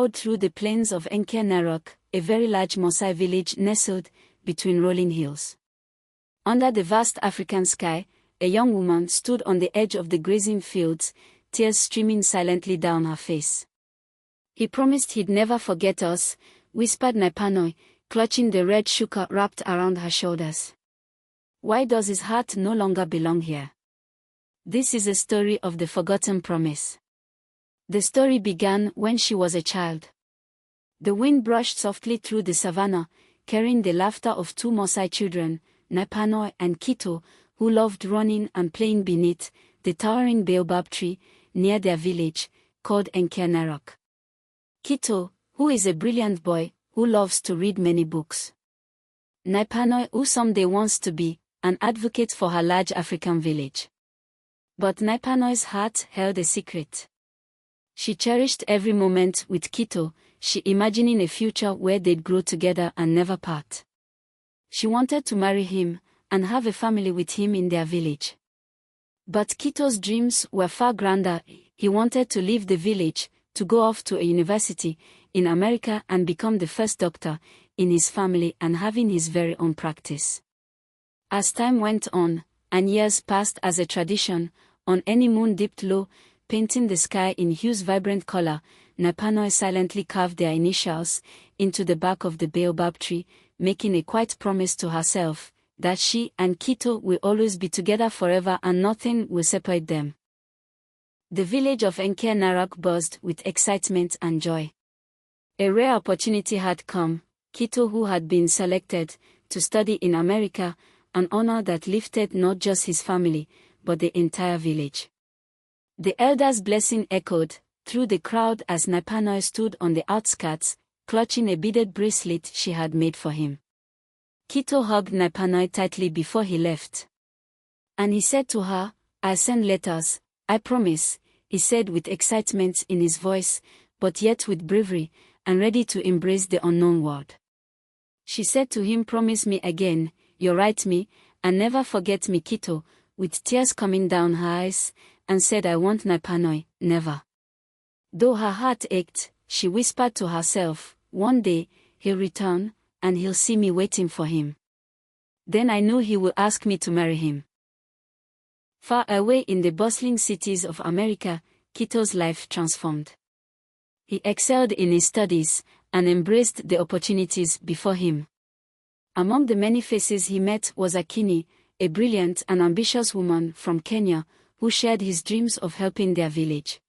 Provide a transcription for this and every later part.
rode through the plains of Enkare Narok, a very large Maasai village nestled between rolling hills. Under the vast African sky, a young woman stood on the edge of the grazing fields, tears streaming silently down her face. "He promised he'd never forget us," whispered Naipanoi, clutching the red shuka wrapped around her shoulders. "Why does his heart no longer belong here?" This is a story of the forgotten promise. The story began when she was a child. The wind brushed softly through the savannah, carrying the laughter of two Maasai children, Naipanoi and Kito, who loved running and playing beneath the towering baobab tree near their village, called Enkare Narok. Kito, who is a brilliant boy, who loves to read many books. Naipanoi, who someday wants to be an advocate for her large African village. But Naipanoi's heart held a secret. She cherished every moment with Kito, she imagining a future where they'd grow together and never part. She wanted to marry him and have a family with him in their village. But Kito's dreams were far grander. He wanted to leave the village, to go off to a university in America and become the first doctor in his family and having his very own practice. As time went on, and years passed as a tradition, on any moon dipped low, painting the sky in hue's vibrant color, Naipanoi silently carved their initials into the bark of the baobab tree, making a quiet promise to herself that she and Kito will always be together forever and nothing will separate them. The village of Enkare Narok buzzed with excitement and joy. A rare opportunity had come. Kito, who had been selected to study in America, an honor that lifted not just his family, but the entire village. The elder's blessing echoed through the crowd as Naipanoi stood on the outskirts, clutching a beaded bracelet she had made for him. Kito hugged Naipanoi tightly before he left. And he said to her, "I'll send letters, I promise," he said with excitement in his voice, but yet with bravery, and ready to embrace the unknown world. She said to him, "Promise me again, you'll write me, and never forget me, Kito," with tears coming down her eyes, and said, "I want Naipanoi, never." Though her heart ached, she whispered to herself, "One day, he'll return, and he'll see me waiting for him. Then I know he will ask me to marry him." Far away in the bustling cities of America, Kito's life transformed. He excelled in his studies, and embraced the opportunities before him. Among the many faces he met was Akini, a brilliant and ambitious woman from Kenya, who shared his dreams of helping their village.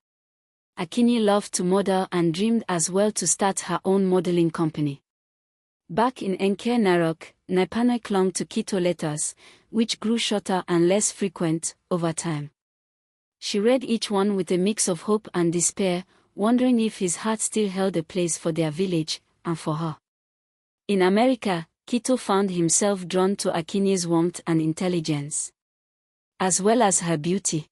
Akini loved to model and dreamed as well to start her own modeling company. Back in Enkare Narok, Naipanoi clung to Kito letters, which grew shorter and less frequent over time. She read each one with a mix of hope and despair, wondering if his heart still held a place for their village, and for her. In America, Kito found himself drawn to Akini's warmth and intelligence, as well as her beauty.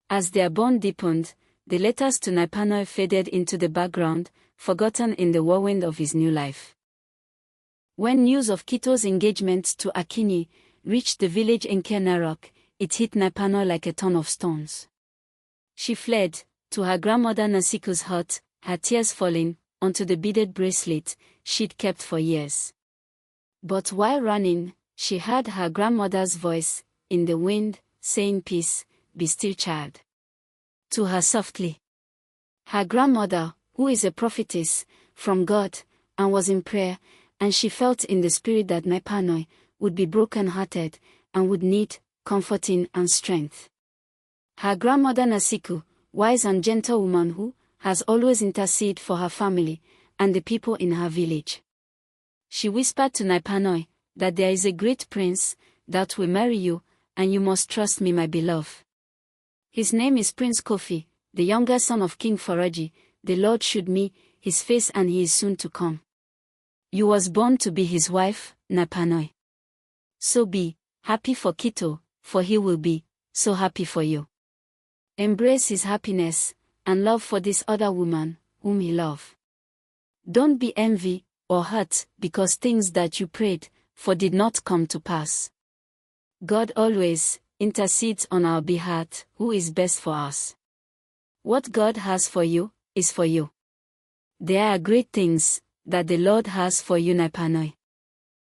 As their bond deepened, the letters to Naipanoi faded into the background, forgotten in the whirlwind of his new life. When news of Kito's engagement to Akini reached the village Enkare Narok, it hit Naipanoi like a ton of stones. She fled to her grandmother Nasiku's hut, her tears falling onto the beaded bracelet she'd kept for years. But while running, she heard her grandmother's voice in the wind, saying, "Peace, be still, child," to her softly. Her grandmother, who is a prophetess from God, and was in prayer, and she felt in the spirit that Naipanoi would be broken-hearted and would need comforting and strength. Her grandmother Nasiku, wise and gentle woman who has always interceded for her family and the people in her village. She whispered to Naipanoi that there is a great prince that will marry you, and you must trust me, my beloved. His name is Prince Kofi, the younger son of King Foroji. The Lord showed me his face, and he is soon to come. You was born to be his wife, Naipanoi. So be happy for Kito, for he will be so happy for you. Embrace his happiness and love for this other woman whom he loves. Don't be envy or hurt because things that you prayed for did not come to pass. God always intercedes on our behalf, who is best for us. What God has for you is for you. There are great things that the Lord has for you, Naipanoi.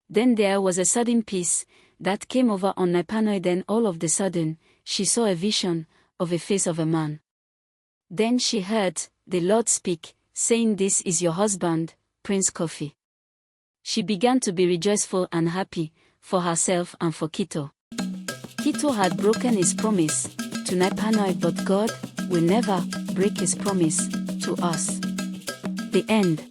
Then there was a sudden peace that came over on Naipanoi. Then all of the sudden, she saw a vision of a face of a man. Then she heard the Lord speak, saying, "This is your husband, Prince Kofi." She began to be rejoiceful and happy for herself and for Kito. Kito had broken his promise to Naipanoi, but God will never break his promise to us. The end.